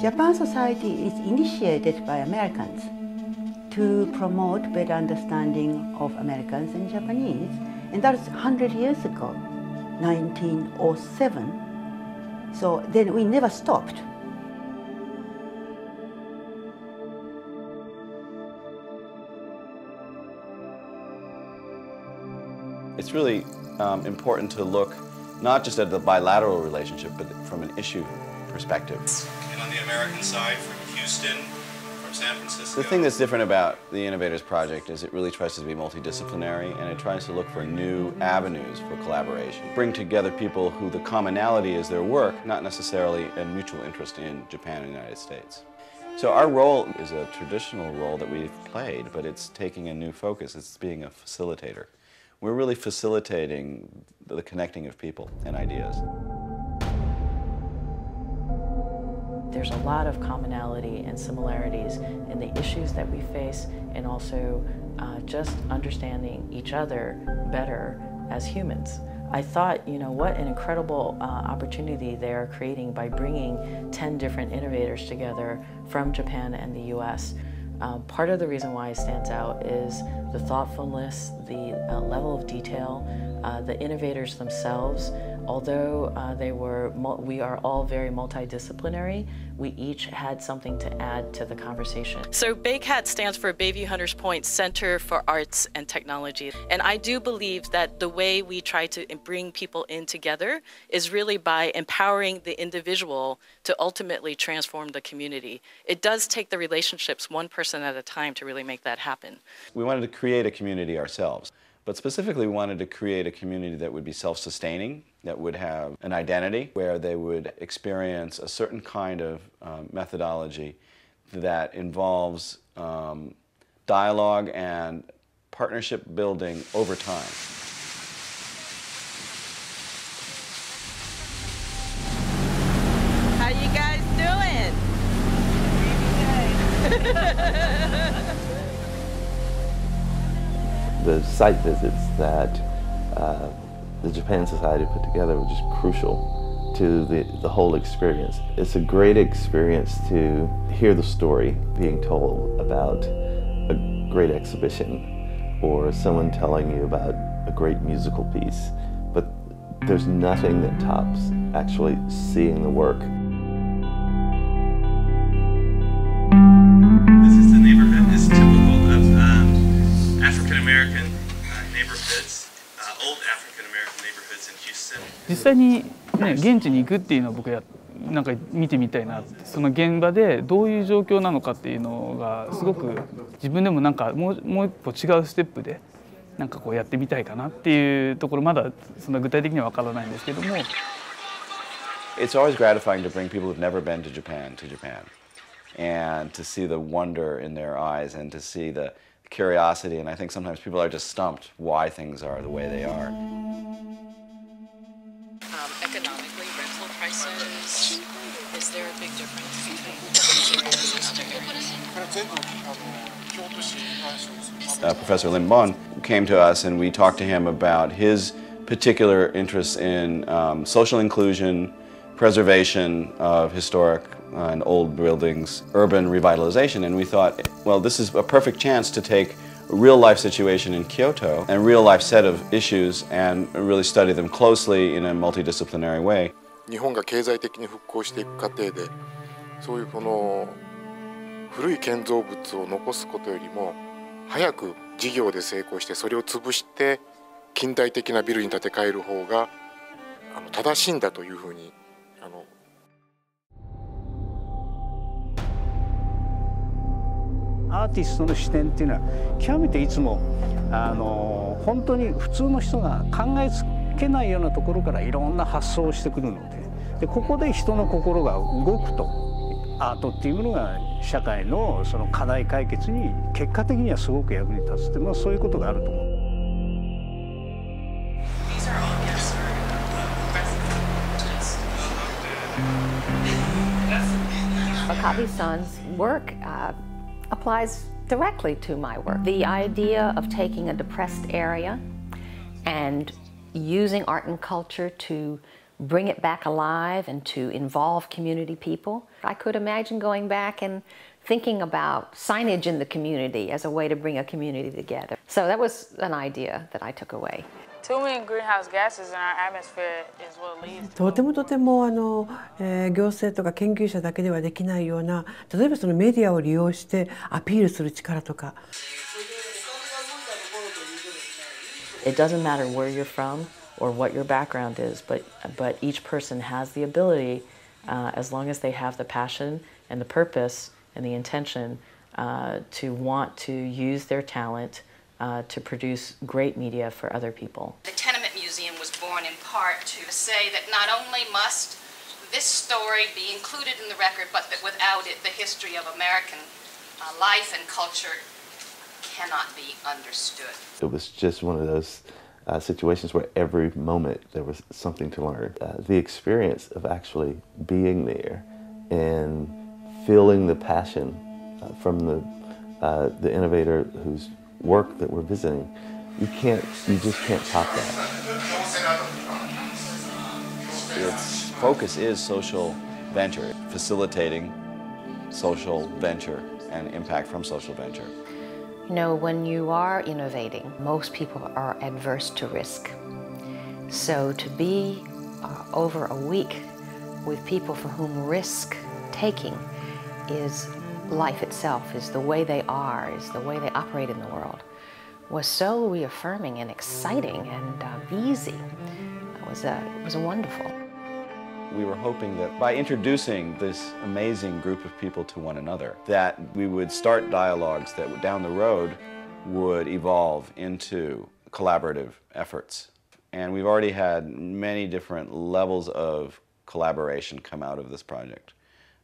Japan society is initiated by Americans to promote better understanding of Americans and Japanese, and that was 100 years ago, 1907. So then we never stopped. It's really important to look not just at the bilateral relationship, but from an issue perspective. And on the American side, from Houston, from San Francisco. The thing that's different about the Innovators Project is it really tries to be multidisciplinary, and it tries to look for new avenues for collaboration. Bring together people who the commonality is their work, not necessarily a mutual interest in Japan and the United States. So our role is a traditional role that we've played, but it's taking a new focus. It's being a facilitator. We're really facilitating the connecting of people and ideas. There's a lot of commonality and similarities in the issues that we face, and also just understanding each other better as humans. I thought, you know, what an incredible opportunity they are creating by bringing 10 different innovators together from Japan and the US. Part of the reason why it stands out is the thoughtfulness, the level of detail, the innovators themselves. Although we are all very multidisciplinary, we each had something to add to the conversation. So BayCat stands for Bayview Hunters Point Center for Arts and Technology. And I do believe that the way we try to bring people in together is really by empowering the individual to ultimately transform the community. It does take the relationships one person at a time to really make that happen. We wanted to create a community ourselves. But specifically, we wanted to create a community that would be self-sustaining, that would have an identity, where they would experience a certain kind of methodology that involves dialogue and partnership building over time. How you guys doing? The site visits that the Japan Society put together were just crucial to the whole experience. It's a great experience to hear the story being told about a great exhibition or someone telling you about a great musical piece, but there's nothing that tops actually seeing the work. This is the neighborhood. It's typical of African-American neighborhoods, old African-American neighborhoods in Houston. 実際にね、現地に行くっていうのを僕なんか見てみたいなって、その現場でどういう状況なのかっていうのがすごく自分でもなんかもう一歩違うステップでなんかこうやってみたいかなっていうところ、まだそんな具体的には分からないんですけども。It's always gratifying to bring people who've never been to Japan, and to see the wonder in their eyes and to see the curiosity, and I think sometimes people are just stumped why things are the way they are. Economically, rental prices, is there a big difference between these areas? Professor Lim Bon came to us and we talked to him about his particular interests in social inclusion, preservation of historic and old buildings, urban revitalization, and we thought, well, this is a perfect chance to take a real-life situation in Kyoto and a real-life set of issues and really study them closely in a multidisciplinary way. 日本が経済的に復興していく過程で、そういうこの古い建造物を残すことよりも早く事業で成功してそれを潰して近代的なビルに建て替える方が正しいんだというふうにアーティストの視点っていうのは極めていつも本当に普通の人が考えつけないようなところからいろんな発想をしてくるので、ここで人の心が動くとアートっていうものが社会のその課題解決に結果的にはすごく役に立つって、そういうことがあると思う。Wakabe-san's work applies directly to my work. The idea of taking a depressed area and using art and culture to bring it back alive and to involve community people. I could imagine going back and thinking about signage in the community as a way to bring a community together. So that was an idea that I took away. Too many greenhouse gases in our atmosphere is what leads to. とても行政とか研究者だけではできないような、例えばそのメディアを利用してアピールする力とか。It doesn't matter where you're from or what your background is, but each person has the ability, as long as they have the passion and the purpose and the intention, to want to use their talent to produce great media for other people. The Tenement Museum was born in part to say that not only must this story be included in the record, but that without it, the history of American life and culture cannot be understood. It was just one of those situations where every moment there was something to learn. The experience of actually being there and feeling the passion from the innovator whose work that we're visiting, you just can't top that. Its focus is social venture, facilitating social venture and impact from social venture. You know, when you are innovating, most people are adverse to risk. So to be over a week with people for whom risk-taking is life itself, is the way they are, is the way they operate in the world, was so reaffirming and exciting and easy. It was wonderful. We were hoping that by introducing this amazing group of people to one another, that we would start dialogues that down the road would evolve into collaborative efforts. And we've already had many different levels of collaboration come out of this project.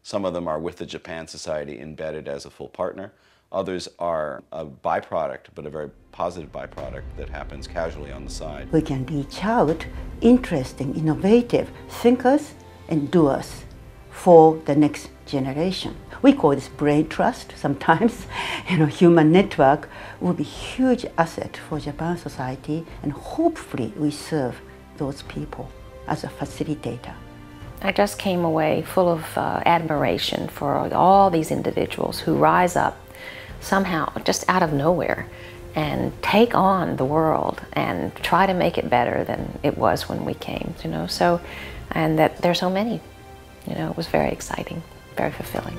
Some of them are with the Japan Society embedded as a full partner. Others are a byproduct, but a very positive byproduct that happens casually on the side. We can reach out interesting, innovative thinkers and doers for the next generation. We call this brain trust sometimes. Human network will be a huge asset for Japan Society, and hopefully we serve those people as a facilitator. I just came away full of admiration for all these individuals who rise up somehow just out of nowhere and take on the world and try to make it better than it was when we came, and that there's so many, it was very exciting, very fulfilling.